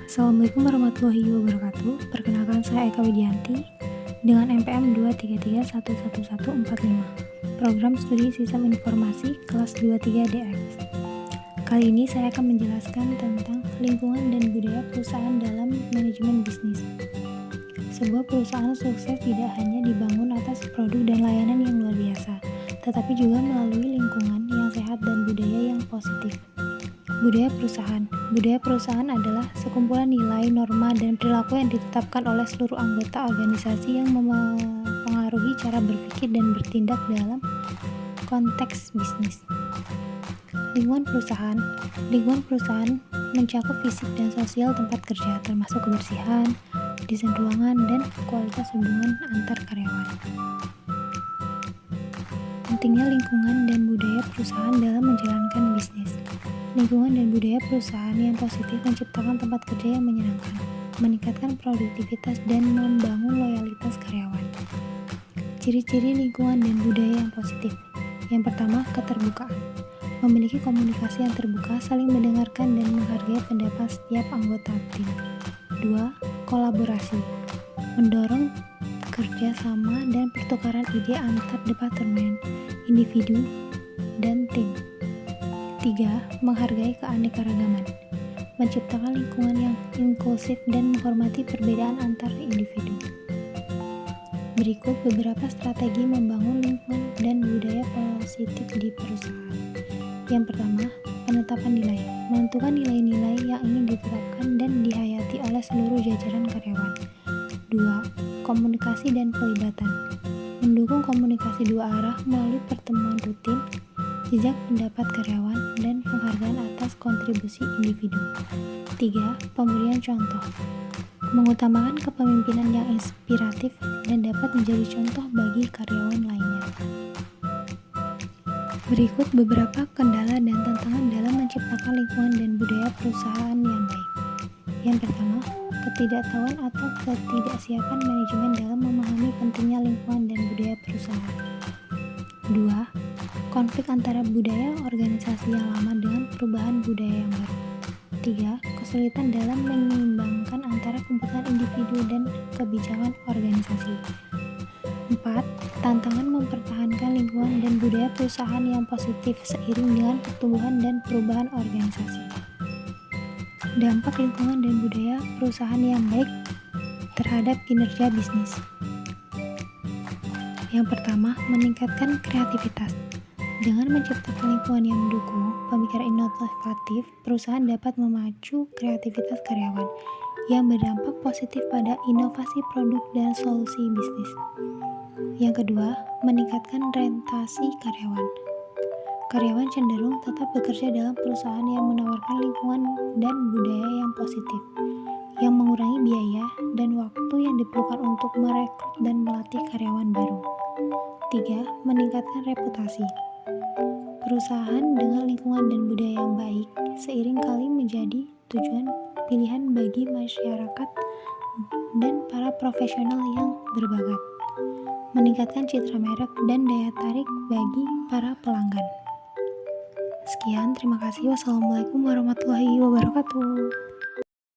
Assalamualaikum warahmatullahi wabarakatuh. Perkenalkan, saya Eka Widianti dengan NPM 233111145, Program Studi Sistem Informasi kelas 23DX. Kali ini saya akan menjelaskan tentang lingkungan dan budaya perusahaan dalam manajemen bisnis. Sebuah perusahaan sukses tidak hanya dibangun atas produk dan layanan yang luar biasa, tetapi juga melalui lingkungan yang sehat dan budaya yang positif. Budaya perusahaan adalah sekumpulan nilai, norma, dan perilaku yang ditetapkan oleh seluruh anggota organisasi yang mempengaruhi cara berpikir dan bertindak dalam konteks bisnis. Lingkungan perusahaan mencakup fisik dan sosial tempat kerja, termasuk kebersihan, desain ruangan, dan kualitas hubungan antar karyawan. Pentingnya lingkungan dan budaya perusahaan dalam menjalankan bisnis. Lingkungan dan budaya perusahaan yang positif menciptakan tempat kerja yang menyenangkan, meningkatkan produktivitas, dan membangun loyalitas karyawan. Ciri-ciri lingkungan dan budaya yang positif. Yang pertama, keterbukaan. Memiliki komunikasi yang terbuka, saling mendengarkan dan menghargai pendapat setiap anggota tim. 2. Kolaborasi. Mendorong kerja sama dan pertukaran ide antar departemen, individu, dan tim. 3. Menghargai keanekaragaman. Menciptakan lingkungan yang inklusif dan menghormati perbedaan antar individu. Berikut beberapa strategi membangun lingkungan dan budaya positif di perusahaan. Yang pertama, penetapan nilai. Menentukan nilai-nilai yang ingin ditetapkan dan dihayati oleh seluruh jajaran karyawan. 2. Komunikasi dan pelibatan. Mendukung komunikasi dua arah melalui pertemuan rutin, jejak pendapat karyawan, dan penghargaan atas kontribusi individu. 3. Pemberian contoh. Mengutamakan kepemimpinan yang inspiratif dan dapat menjadi contoh bagi karyawan lainnya. Berikut beberapa kendala dan tantangan dalam menciptakan lingkungan dan budaya perusahaan yang baik. Yang pertama, ketidaktahuan atau ketidaksiapan manajemen dalam memahami pentingnya lingkungan dan budaya perusahaan. 2. Konflik antara budaya organisasi yang lama dengan perubahan budaya yang baru. 3. Kesulitan dalam menyeimbangkan antara kebutuhan individu dan kebijakan organisasi. 4. Tantangan mempertahankan lingkungan dan budaya perusahaan yang positif seiring dengan pertumbuhan dan perubahan organisasi. Dampak lingkungan dan budaya perusahaan yang baik terhadap kinerja bisnis. Yang pertama, meningkatkan kreativitas. Dengan menciptakan lingkungan yang mendukung pemikiran inovatif, perusahaan dapat memacu kreativitas karyawan yang berdampak positif pada inovasi produk dan solusi bisnis. Yang kedua, meningkatkan rentasi karyawan. Karyawan cenderung tetap bekerja dalam perusahaan yang menawarkan lingkungan dan budaya yang positif, yang mengurangi biaya dan waktu yang diperlukan untuk merekrut dan melatih karyawan baru. 3. Meningkatkan reputasi. Perusahaan dengan lingkungan dan budaya yang baik seiring kali menjadi tujuan pilihan bagi masyarakat dan para profesional yang berbakat, meningkatkan citra merek dan daya tarik bagi para pelanggan. Sekian, terima kasih. Wassalamualaikum warahmatullahi wabarakatuh.